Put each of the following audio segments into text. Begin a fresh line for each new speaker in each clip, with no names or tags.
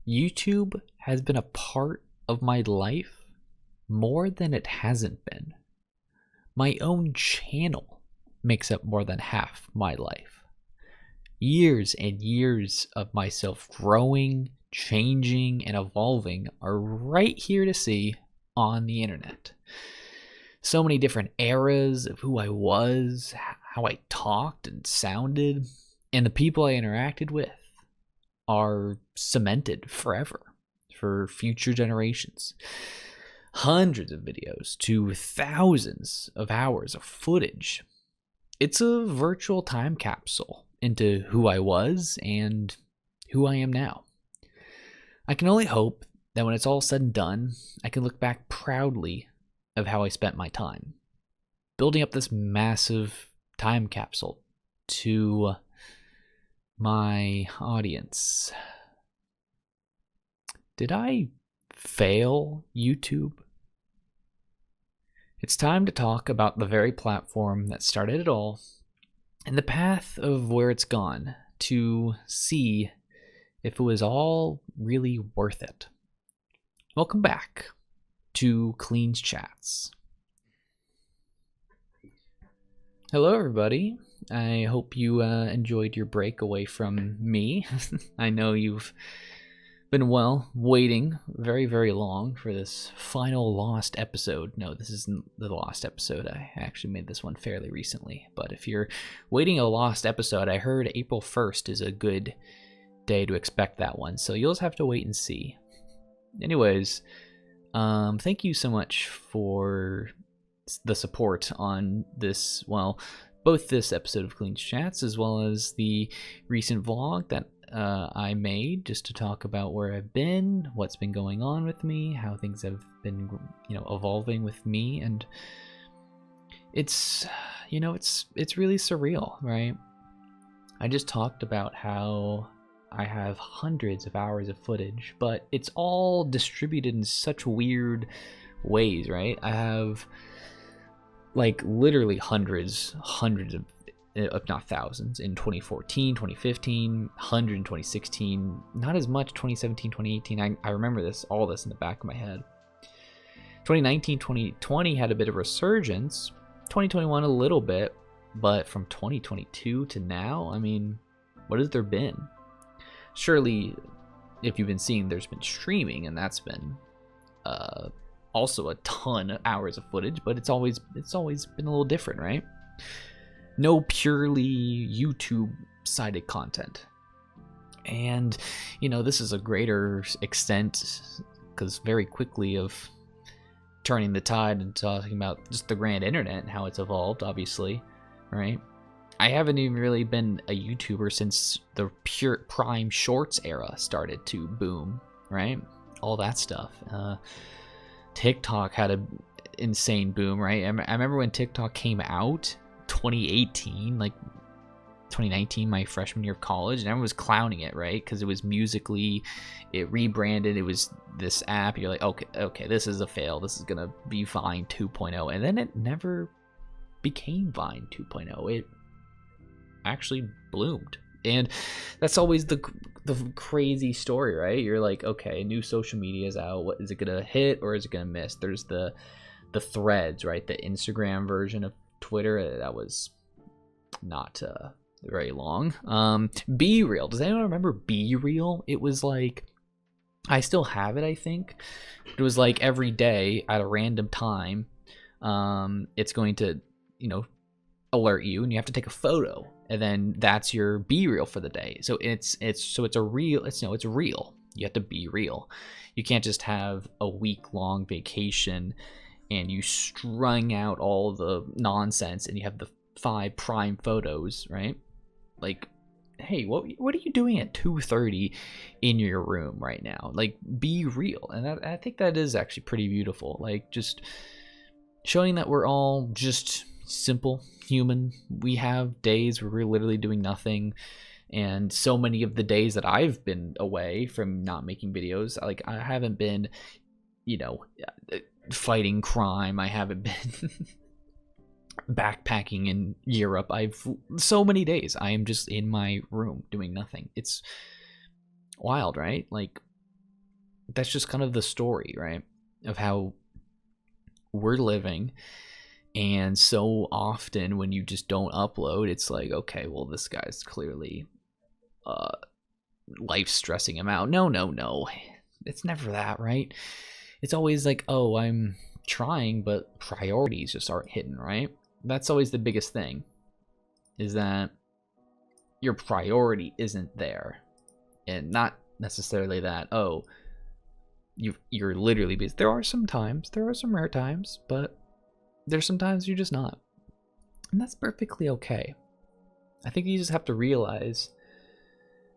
YouTube has been a part of my life more than it hasn't been. My own channel makes up more than half my life. Years and years of myself growing, changing, and evolving are right here to see on the internet. So many different eras of who I was, how I talked and sounded, and the people I interacted with are cemented forever for future generations. Hundreds of videos to thousands of hours of footage. It's a virtual time capsule into who I was and who I am now. I can only hope that when it's all said and done, I can look back proudly of how I spent my time, building up this massive time capsule to my audience. Did I fail YouTube? It's time to talk about the very platform that started it all and the path of where it's gone to see if it was all really worth it. Welcome back to Clean's Chats. Hello, everybody. I hope you enjoyed your break away from me. I know you've been, waiting very, very long for this final lost episode. No, this isn't the lost episode. I actually made this one fairly recently. But if you're waiting a lost episode, I heard April 1st is a good day to expect that one. So you'll just have to wait and see. Anyways, thank you so much for the support on this, both this episode of Clean's Chats as well as the recent vlog that I made just to talk about where I've been, what's been going on with me, how things have been, evolving with me, and it's really surreal, right? I just talked about how I have hundreds of hours of footage, but it's all distributed in such weird ways, right? I have literally hundreds of, if not thousands, in 2014, 2015, 100 in 2016, not as much 2017, 2018. I remember all this in the back of my head. 2019, 2020 had a bit of resurgence. 2021 a little bit, but from 2022 to now, what has there been? Surely, if you've been seeing, there's been streaming, and that's been also a ton of hours of footage, but it's always been a little different, right? No purely YouTube-sided content. And, this is a greater extent, because very quickly of turning the tide and talking about just the grand internet and how it's evolved, obviously, right? I haven't even really been a YouTuber since the pure prime shorts era started to boom, right? All that stuff. TikTok had an insane boom, right? I remember when TikTok came out, 2018, 2019, my freshman year of college, and everyone was clowning it, right? Because it was Musical.ly, it rebranded, it was this app. You're like, okay, this is a fail. This is gonna be Vine 2.0, and then it never became Vine 2.0. It actually bloomed, and that's always the crazy story, right? You're like, okay, new social media is out. What is it gonna hit or is it gonna miss? There's the Threads, right? The Instagram version of Twitter that was not very long. Be Real. Does anyone remember Be Real? It was I still have it, I think. It was every day at a random time, it's going to alert you, and you have to take a photo, and then that's your Be Real for the day. So it's real. You have to be real. You can't just have a week-long vacation and you strung out all the nonsense and you have the 5 prime photos, right? Hey, what are you doing at 2:30 in your room right now? Be real. And I think that is actually pretty beautiful. Just showing that we're all just simple human. We have days where we're literally doing nothing, and so many of the days that I've been away from not making videos, I haven't been fighting crime. I haven't been backpacking in Europe. So many days I am just in my room doing nothing. It's wild, right? that's just kind of the story, right? Of how we're living. And so often when you just don't upload, it's like, okay, well, this guy's clearly life stressing him out. No. It's never that, right? It's always like, oh, I'm trying, but priorities just aren't hidden, right? That's always the biggest thing, is that your priority isn't there. And not necessarily that, oh, you're literally busy. There are some rare times, but there's some times you're just not. And that's perfectly okay. I think you just have to realize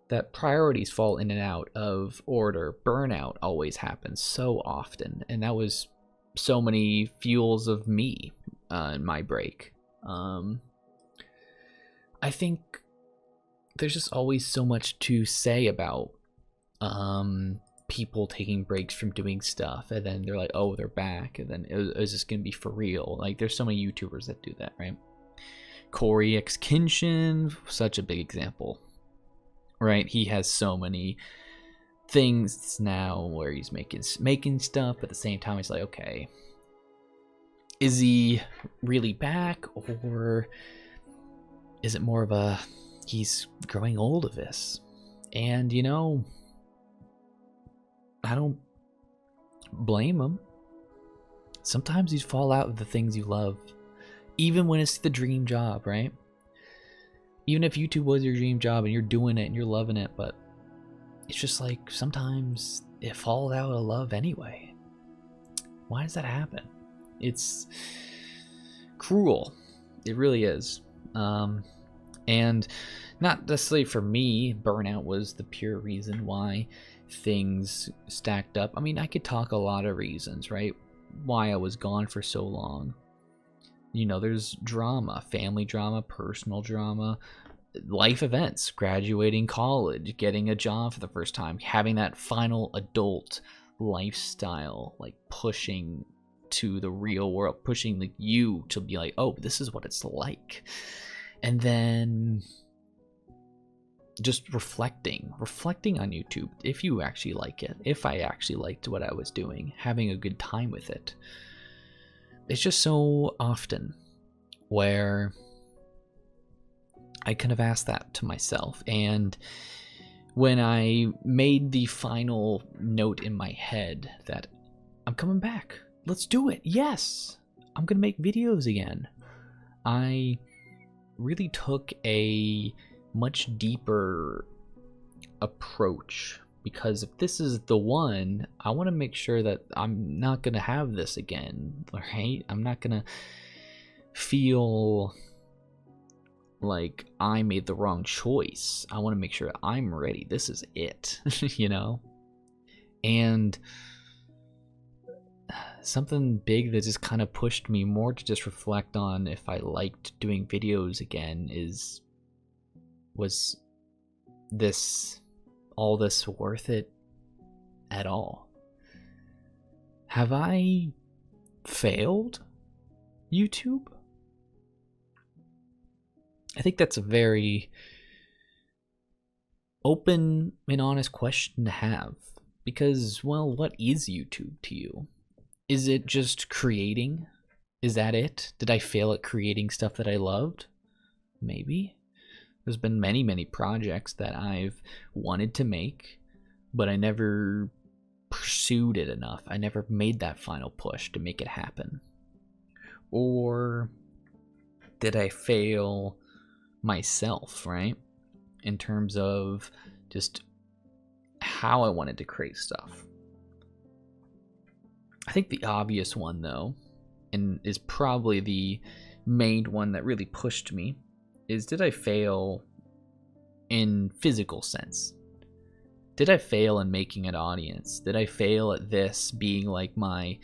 that priorities fall in and out of order. Burnout always happens so often. And that was so many fuels of me in my break. I think there's just always so much to say about people taking breaks from doing stuff, and then they're like, oh, they're back, and then is this gonna be for real? Like, there's so many YouTubers that do that, right? Corey X Kinshin, such a big example, right? He has so many things now where he's making stuff, but at the same time he's like, okay, is he really back, or is it more of a he's growing old of this? And you know, I don't blame him. Sometimes you fall out of the things you love, even when it's the dream job, right? Even if YouTube was your dream job and you're doing it and you're loving it, but it's just like sometimes it falls out of love anyway. Why does that happen? It's cruel. It really is. And not necessarily for me, burnout was the pure reason why things stacked up. I mean, I could talk a lot of reasons, right? Why I was gone for so long. You know, there's drama, family drama, personal drama, life events, graduating college, getting a job for the first time, having that final adult lifestyle, like pushing to the real world, pushing like you to be like, oh, this is what it's like. And then just reflecting on YouTube, if you actually like it, if I actually liked what I was doing, having a good time with it. It's just so often where I kind of asked that to myself. And when I made the final note in my head that I'm coming back, let's do it, yes, I'm gonna make videos again, I really took a much deeper approach, because if this is the one, I want to make sure that I'm not going to have this again, right? I'm not going to feel like I made the wrong choice. I want to make sure I'm ready. This is it, you know? And something big that just kind of pushed me more to just reflect on if I liked doing videos again was all this worth it at all? Have I failed YouTube? I think that's a very open and honest question to have, because, well, what is YouTube to you? Is it just creating? Is that it? Did I fail at creating stuff that I loved? Maybe. There's been many projects that I've wanted to make, but I never pursued it enough. I never made that final push to make it happen. Or did I fail myself, right? In terms of just how I wanted to create stuff. I think the obvious one, though, and is probably the main one that really pushed me, is, did I fail in physical sense? Did I fail in making an audience? Did I fail at this being like my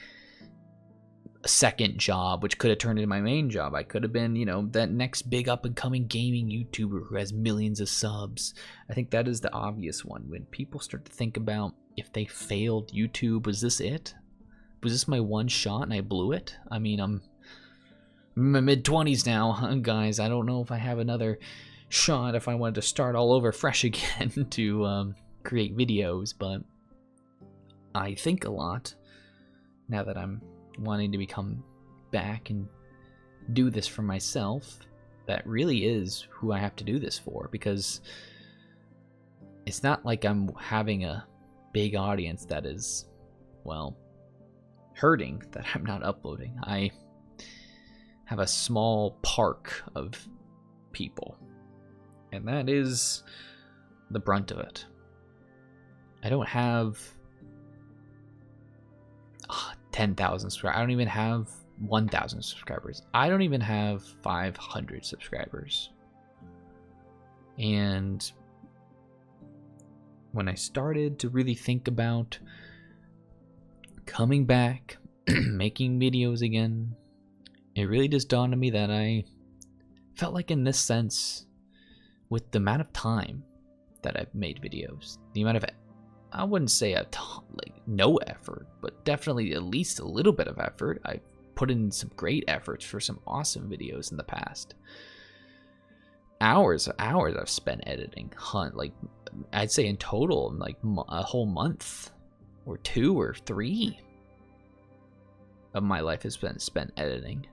second job, which could have turned into my main job? I could have been, you know, that next big up and coming gaming YouTuber who has millions of subs. I think that is the obvious one. When people start to think about if they failed YouTube, was this it? Was this my one shot and I blew it? I mean, I'm in my mid-20s now, guys. I don't know if I have another shot if I wanted to start all over fresh again to create videos, but I think a lot now that I'm wanting to become back and do this for myself. That really is who I have to do this for, because it's not like I'm having a big audience that is, well, hurting that I'm not uploading. I have a small park of people, and that is the brunt of it. I don't have 10,000 subscribers. I don't even have 1,000 subscribers. I don't even have 500 subscribers. And when I started to really think about coming back, making videos again, it really just dawned on me that I felt like, in this sense, with the amount of time that I've made videos, the amount of, I wouldn't say a ton, like no effort, but definitely at least a little bit of effort. I've put in some great efforts for some awesome videos in the past. Hours I've spent editing, like I'd say in total, like a whole month or 2 or 3 of my life has been spent editing.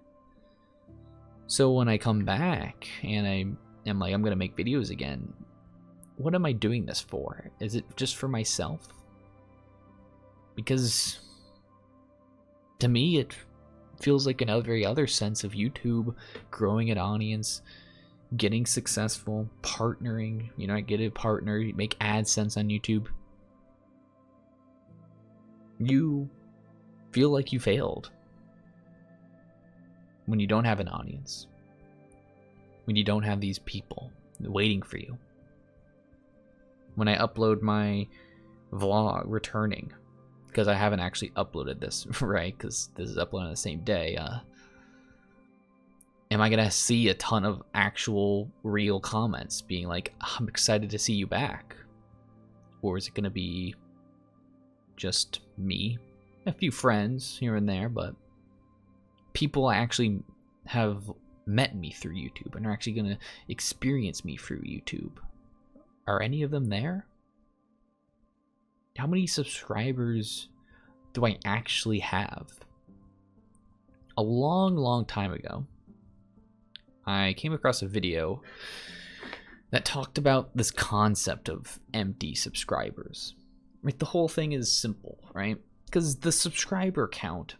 So when I come back and I'm like, I'm gonna make videos again, what am I doing this for? Is it just for myself? Because to me, it feels like every other sense of YouTube, growing an audience, getting successful, partnering. You know, I get a partner, you make AdSense on YouTube. You feel like you failed when you don't have an audience, when you don't have these people waiting for you. When I upload my vlog returning, because I haven't actually uploaded this, right, because this is uploaded on the same day, am I gonna see a ton of actual real comments being like, I'm excited to see you back? Or is it gonna be just me, a few friends here and there, but people actually have met me through YouTube and are actually gonna experience me through YouTube? Are any of them there? How many subscribers do I actually have? A long time ago, I came across a video that talked about this concept of empty subscribers. Like, the whole thing is simple, right? Because the subscriber count,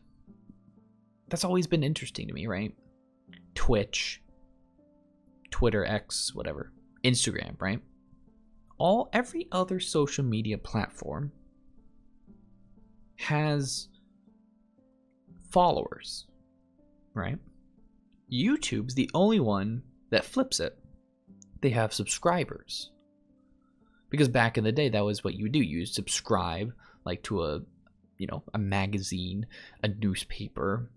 that's always been interesting to me, right? Twitch, Twitter, X, whatever, Instagram, right? Every other social media platform has followers, right? YouTube's the only one that flips it. They have subscribers. Because back in the day, that was what you would do. You would subscribe, like, to a magazine, a newspaper,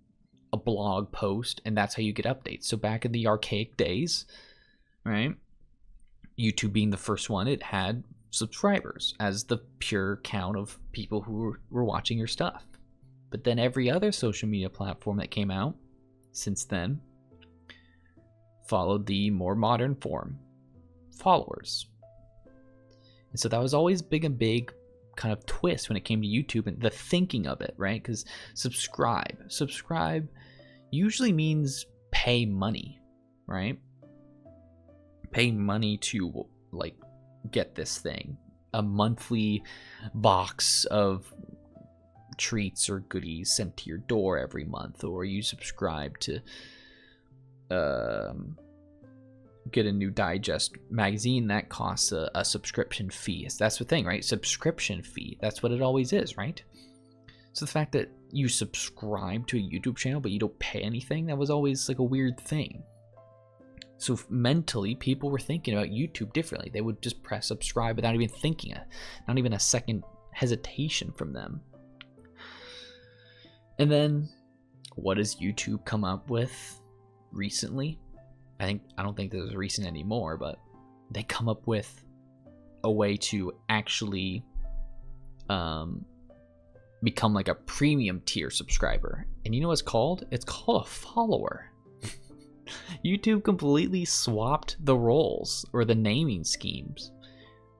a blog post, and that's how you get updates. So back in the archaic days, right? YouTube being the first one, it had subscribers as the pure count of people who were watching your stuff. But then every other social media platform that came out since then followed the more modern form, followers. And so that was always a big kind of twist when it came to YouTube and the thinking of it, right? Because subscribe usually means pay money, right? Pay money to, like, get this thing, a monthly box of treats or goodies sent to your door every month, or you subscribe to get a new digest magazine that costs a subscription fee. That's the thing, right? Subscription fee, that's what it always is, right? So the fact that you subscribe to a YouTube channel but you don't pay anything, that was always like a weird thing. So mentally, people were thinking about YouTube differently. They would just press subscribe without even thinking, not even a second hesitation from them. And then, what does YouTube come up with recently? I don't think this is recent anymore, but they come up with a way to actually become like a premium tier subscriber. And you know what it's called? It's called a follower. YouTube completely swapped the roles, or the naming schemes,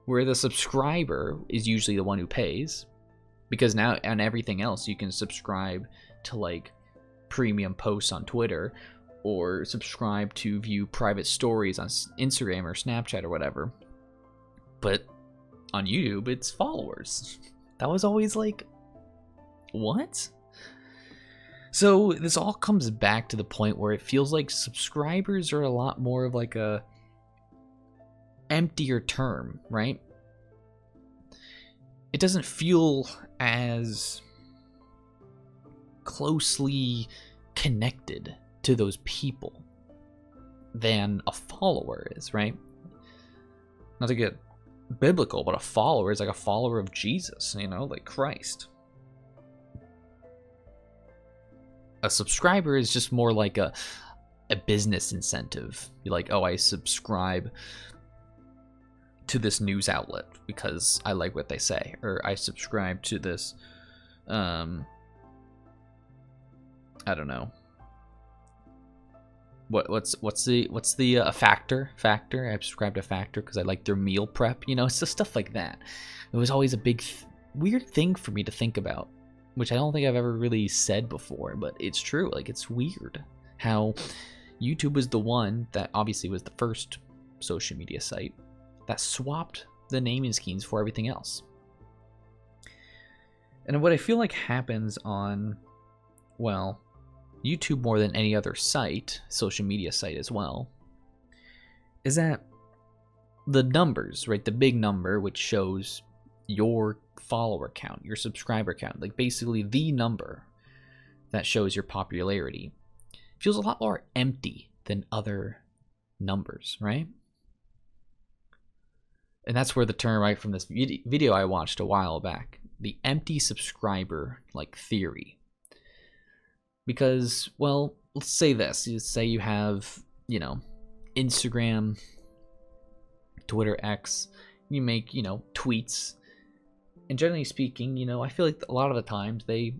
where the subscriber is usually the one who pays, Because now on everything else you can subscribe to like premium posts on Twitter, or subscribe to view private stories on Instagram or Snapchat or whatever. But on YouTube, it's followers. That was always like, what? So this all comes back to the point where it feels like subscribers are a lot more of like a emptier term, right? It doesn't feel as closely connected to those people than a follower is, right? Not to get biblical, but a follower is like a follower of Jesus, you know, like Christ. A subscriber is just more like a business incentive. You're like, oh, I subscribe to this news outlet because I like what they say, or I subscribe to this I don't know, what's the Factor I subscribe to Factor because I like their meal prep, you know. It's just stuff like that. It was always a big weird thing for me to think about, which I don't think I've ever really said before, but it's true. Like, it's weird how YouTube was the one that obviously was the first social media site that swapped the naming schemes for everything else. And what I feel like happens on, well, YouTube more than any other site, social media site as well, is that the numbers, right? The big number, which shows your follower count, your subscriber count, like basically the number that shows your popularity, feels a lot more empty than other numbers, right? And that's where the term, right, from this video I watched a while back, the empty subscriber like theory. Because, well, let's say this. Let's say you have, you know, Instagram, Twitter, X. You make, you know, tweets. And generally speaking, you know, I feel like a lot of the times they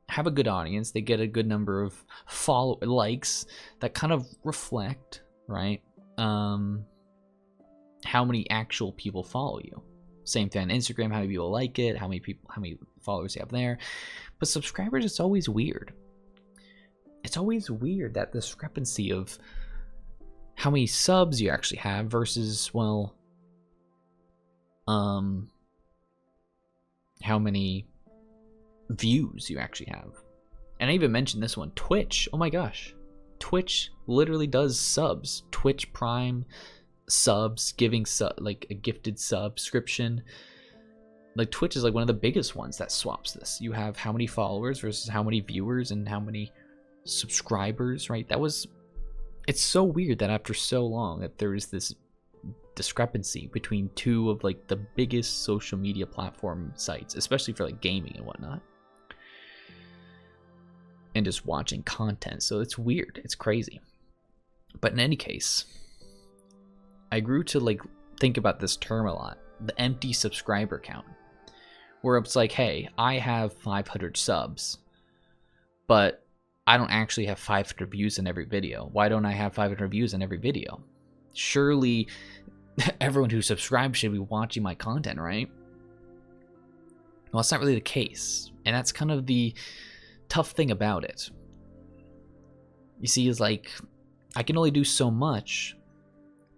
have a good audience. They get a good number of likes that kind of reflect, right, how many actual people follow you. Same thing on Instagram, how many people like it, how many followers you have there. But subscribers, it's always weird. It's always weird, that discrepancy of how many subs you actually have versus, well, how many views you actually have. And I even mentioned this one, Twitch. Oh my gosh. Twitch literally does subs. Twitch Prime subs, giving like a gifted subscription. Like, Twitch is like one of the biggest ones that swaps this. You have how many followers versus how many viewers and how many subscribers, right? It's so weird that after so long that there is this discrepancy between two of like the biggest social media platform sites, especially for like gaming and whatnot, and just watching content. So it's weird, it's crazy. But in any case, I grew to like think about this term a lot, the empty subscriber count, where it's like, hey, I have 500 subs, but I don't actually have 500 views in every video. Why don't I have 500 views in every video? Surely everyone who subscribes should be watching my content, right? Well, that's not really the case. And that's kind of the tough thing about it. You see, is like, I can only do so much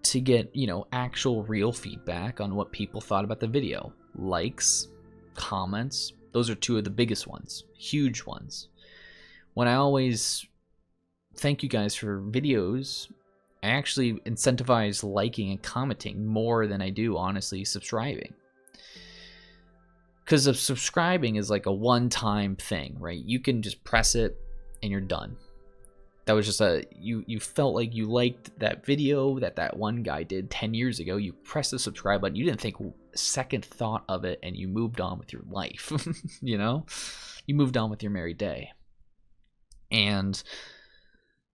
to get, you know, actual real feedback on what people thought about the video. Likes, comments, those are two of the biggest ones, huge ones. When I always thank you guys for videos, I actually incentivize liking and commenting more than I do, honestly, subscribing. Because subscribing is like a one-time thing, right? You can just press it and you're done. That was just you felt like you liked that video that one guy did 10 years ago. You pressed the subscribe button. You didn't think a second thought of it, and you moved on with your life. You know? You moved on with your merry day. And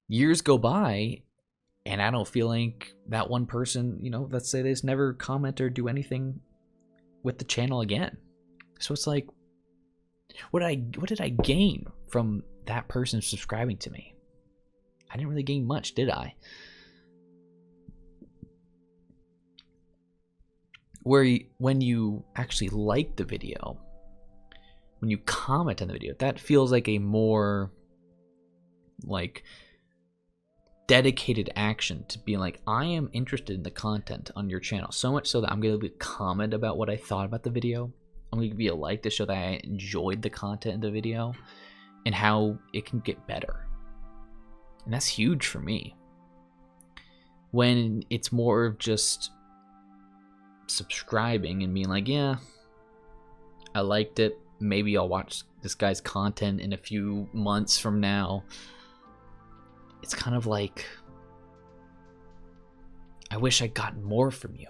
years go by, and I don't feel like that one person, you know, let's say they just never comment or do anything with the channel again. So it's like, what did I gain from that person subscribing to me? I didn't really gain much, did I? When you actually like the video, when you comment on the video, that feels like a more like dedicated action to being like, I am interested in the content on your channel, so much so that I'm going to comment about what I thought about the video. I'm going to give you a like to show that I enjoyed the content in the video and how it can get better. And that's huge for me. When it's more of just subscribing and being like, yeah, I liked it, maybe I'll watch this guy's content in a few months from now. It's kind of like, I wish I got more from you.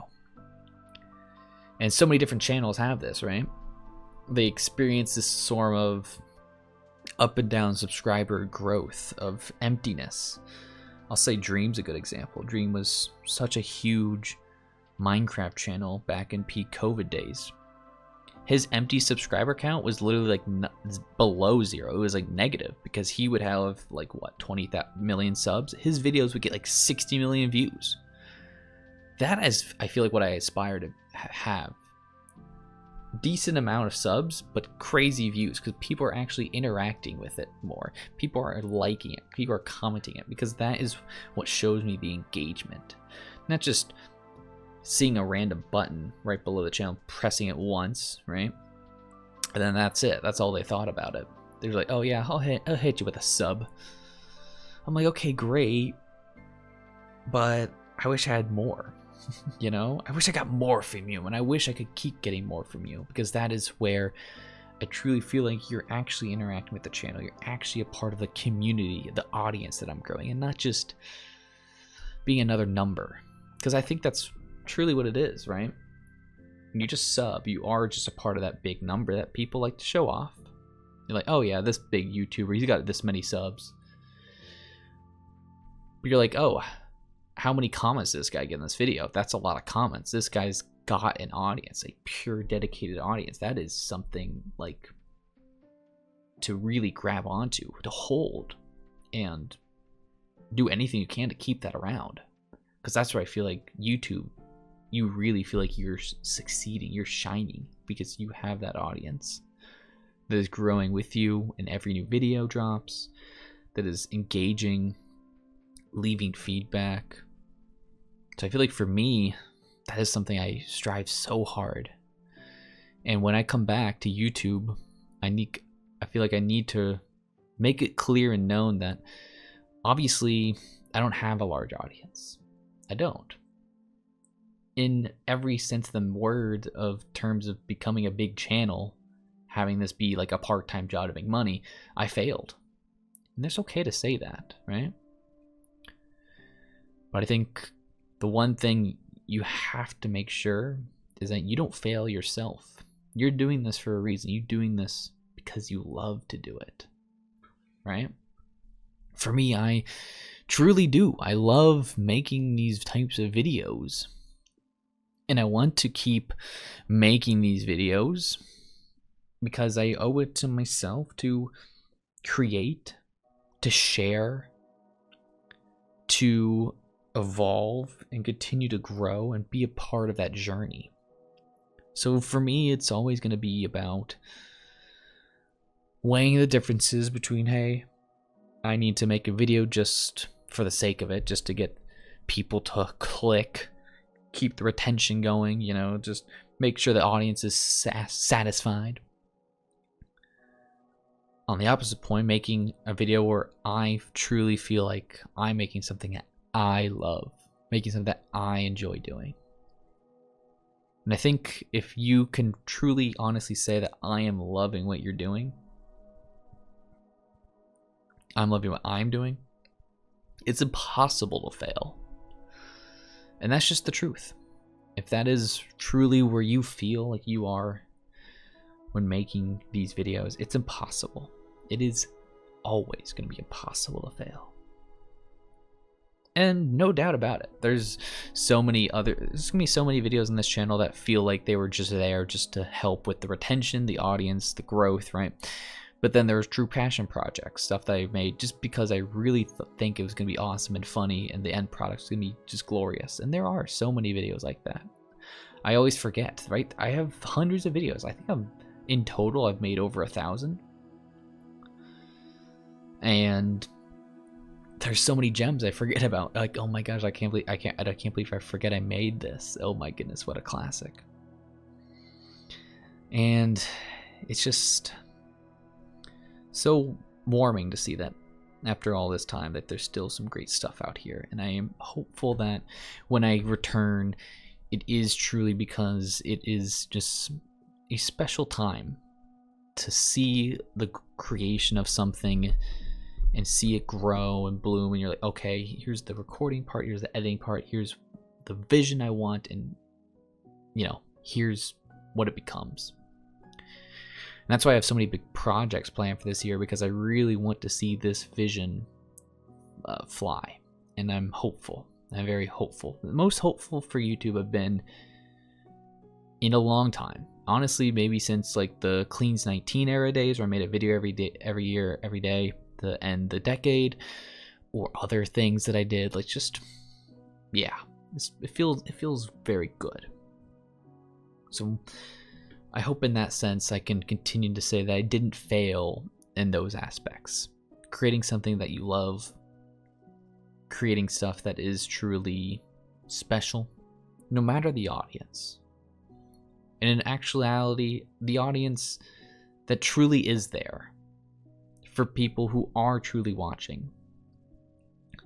And so many different channels have this, right? They experience this sort of up and down subscriber growth of emptiness. I'll say Dream's a good example. Dream was such a huge Minecraft channel back in peak COVID days. His empty subscriber count was literally like below zero. It was like negative because he would have like what, 20 million subs. His videos would get like 60 million views. That is, I feel like, what I aspire to have. Decent amount of subs, but crazy views because people are actually interacting with it more. People are liking it. People are commenting it because that is what shows me the engagement. Not just seeing a random button right below the channel, pressing it once, right? And then that's it. That's all they thought about it. They're like, oh yeah, I'll hit you with a sub. I'm like, okay, great. But I wish I had more. You know, I wish I got more from you, and I wish I could keep getting more from you, because that is where I truly feel like you're actually interacting with the channel. You're actually a part of the community, the audience that I'm growing, and not just being another number. Because I think that's truly what it is, right? When you just sub, you are just a part of that big number that people like to show off. You're like, oh yeah, this big YouTuber, he's got this many subs. But you're like, oh, how many comments did this guy get in this video? That's a lot of comments. This guy's got an audience, a pure dedicated audience. That is something like to really grab onto, to hold, and do anything you can to keep that around. Because that's where I feel like YouTube, you really feel like you're succeeding, you're shining, because you have that audience that is growing with you in every new video drops, that is engaging, leaving feedback. So I feel like for me, that is something I strive so hard. And when I come back to YouTube, I feel like I need to make it clear and known that obviously I don't have a large audience. I don't. In every sense of the word, of terms of becoming a big channel, having this be like a part-time job to make money, I failed. And it's okay to say that, right? But I think the one thing you have to make sure is that you don't fail yourself. You're doing this for a reason. You're doing this because you love to do it, right? For me, I truly do. I love making these types of videos. And I want to keep making these videos because I owe it to myself to create, to share, to evolve and continue to grow and be a part of that journey. So for me, it's always going to be about weighing the differences between, hey, I need to make a video just for the sake of it, just to get people to click, keep the retention going, you know, just make sure the audience is satisfied. On the opposite point, making a video where I truly feel like I'm making something that I love, making something that I enjoy doing. And I think if you can truly honestly say that I am loving what you're doing, I'm loving what I'm doing, it's impossible to fail. And that's just the truth. If that is truly where you feel like you are when making these videos, it's impossible. It is always going to be impossible to fail. And no doubt about it, there's gonna be so many videos on this channel that feel like they were just there just to help with the retention, the audience, the growth, right? But then there's true passion projects, stuff that I've made just because I really think it was gonna be awesome and funny, and the end product's gonna be just glorious. And there are so many videos like that. I always forget, right? I have hundreds of videos. I think I'm in total, I've made over 1,000. And there's so many gems I forget about. Like, oh my gosh, I can't believe I forget I made this. Oh my goodness, what a classic. And it's just so warming to see that after all this time that there's still some great stuff out here. And I am hopeful that when I return, it is truly because it is just a special time to see the creation of something and see it grow and bloom, and you're like, okay, here's the recording part, here's the editing part, here's the vision I want, and here's what it becomes. And that's why I have so many big projects planned for this year, because I really want to see this vision fly. And I'm hopeful. I'm very hopeful. The most hopeful for YouTube I've been in a long time. Honestly, maybe since like the Cleans 19 era days, where I made a video every day to end the decade, or other things that I did. Like, just, yeah, it feels very good. So I hope in that sense I can continue to say that I didn't fail in those aspects. Creating something that you love, creating stuff that is truly special, no matter the audience. And in actuality, the audience that truly is there for people who are truly watching,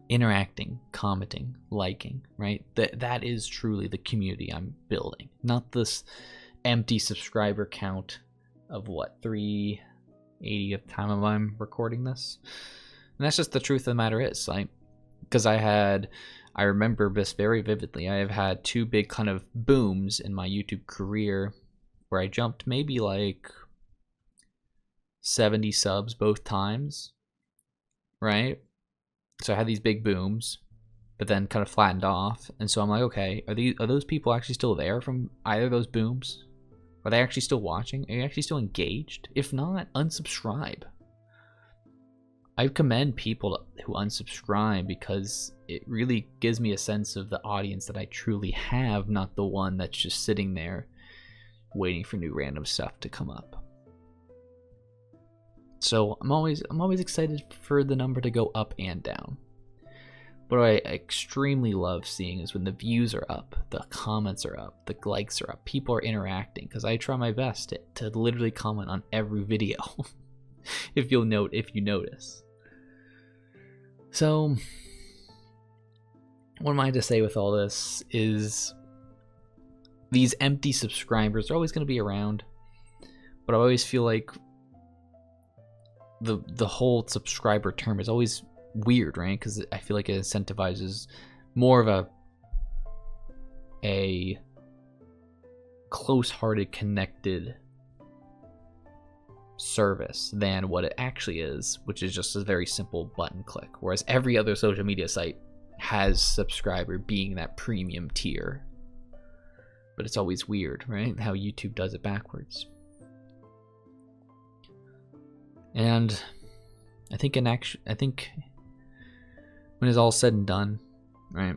interacting, commenting, liking, right? That is truly the community I'm building, not this empty subscriber count of what, 380 at the time of I'm recording this. And that's just the truth of the matter is, like, because I remember this very vividly. I have had two big kind of booms in my YouTube career where I jumped maybe like 70 subs both times, right? So I had these big booms, but then kind of flattened off. And so I'm like, okay, are those people actually still there from either of those booms? Are they actually still watching? Are you actually still engaged? If not, unsubscribe. I commend people who unsubscribe, because it really gives me a sense of the audience that I truly have, not the one that's just sitting there waiting for new random stuff to come up. So I'm always excited for the number to go up and down. What I extremely love seeing is when the views are up, the comments are up, the likes are up, people are interacting, because I try my best to literally comment on every video. if you notice. So what am I to say with all this is these empty subscribers are always going to be around, but I always feel like the whole subscriber term is always weird, right? Because I feel like it incentivizes more of a close-hearted, connected service than what it actually is, which is just a very simple button click. Whereas every other social media site has subscriber being that premium tier. But it's always weird, right? How YouTube does it backwards. And I think when it's all said and done, right,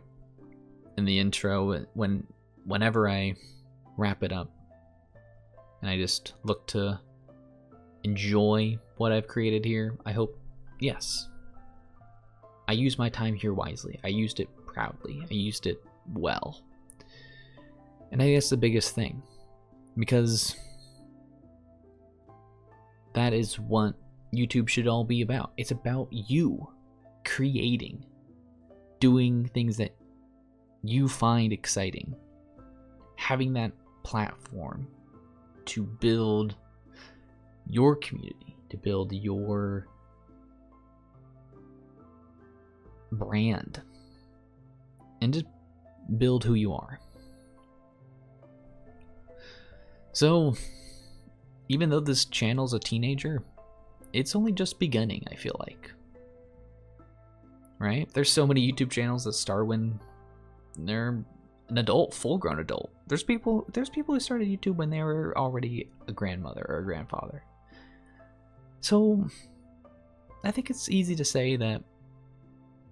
in the intro, whenever I wrap it up and I just look to enjoy what I've created here, I hope, yes, I used my time here wisely. I used it proudly. I used it well. And I guess the biggest thing, because that is what YouTube should all be about. It's about you creating, doing things that you find exciting, having that platform to build your community, to build your brand, and to build who you are. So, even though this channel's a teenager, it's only just beginning, I feel like. Right? There's so many YouTube channels that start when they're an adult, full-grown adult. There's people who started YouTube when they were already a grandmother or a grandfather. So, I think it's easy to say that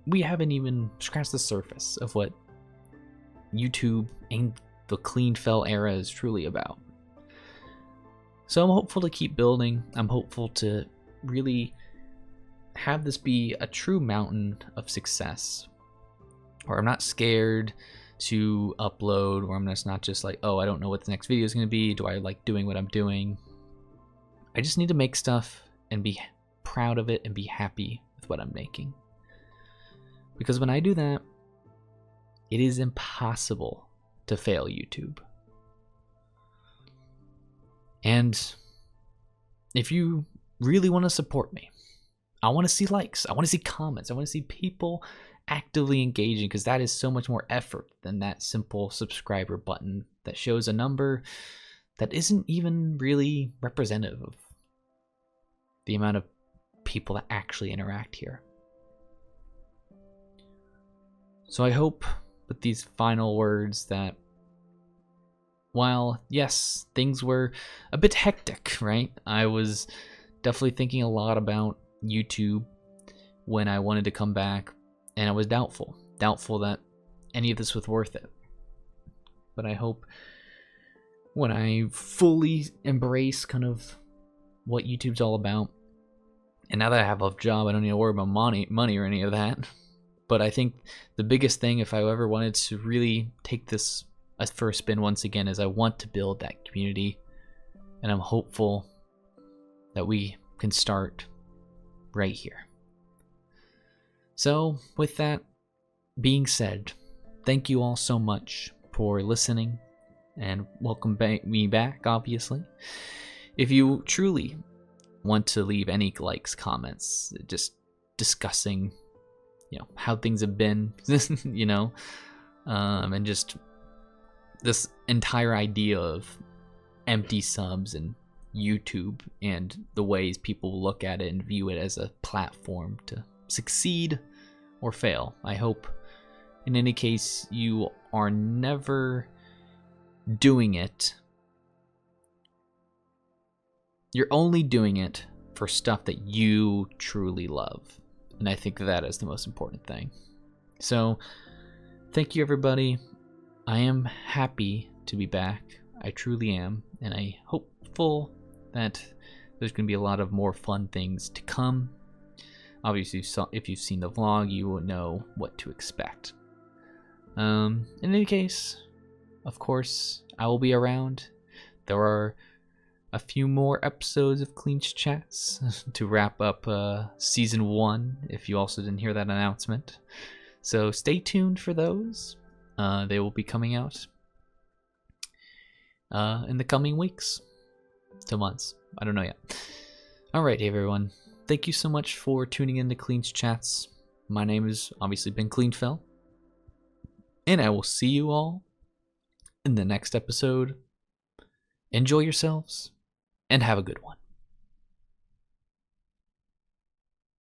we haven't even scratched the surface of what YouTube and the Cleanfel era is truly about. So I'm hopeful to keep building. I'm hopeful to really have this be a true mountain of success, where I'm not scared to upload, where I'm just not just like, oh, I don't know what the next video is going to be. Do I like doing what I'm doing? I just need to make stuff and be proud of it and be happy with what I'm making. Because when I do that, it is impossible to fail YouTube. And if you really want to support me, I want to see likes, I want to see comments, I want to see people actively engaging, because that is so much more effort than that simple subscriber button that shows a number that isn't even really representative of the amount of people that actually interact here. So I hope with these final words that while, yes, things were a bit hectic, right? I was definitely thinking a lot about YouTube when I wanted to come back, and I was doubtful that any of this was worth it. But I hope when I fully embrace kind of what YouTube's all about, and now that I have a job, I don't need to worry about money or any of that. But I think the biggest thing, if I ever wanted to really take this for a spin once again, is I want to build that community, and I'm hopeful that we can start right here. So with that being said, thank you all so much for listening, and welcome me back, obviously. If you truly want to leave any likes, comments, just discussing, how things have been, and just this entire idea of empty subs and YouTube and the ways people look at it and view it as a platform to succeed or fail. I hope in any case you are never doing it. You're only doing it for stuff that you truly love. And I think that is the most important thing. So thank you, everybody. I am happy to be back. I truly am. And I'm hopeful that there's going to be a lot of more fun things to come. Obviously, if you've seen the vlog, you will know what to expect. In any case, of course, I will be around. There are a few more episodes of CHATS to wrap up season 1, if you also didn't hear that announcement. So stay tuned for those. They will be coming out in the coming weeks to months. I don't know yet. Alright, everyone. Thank you so much for tuning in to CHATS. My name has obviously been Cleanfel. And I will see you all in the next episode. Enjoy yourselves and have a good one.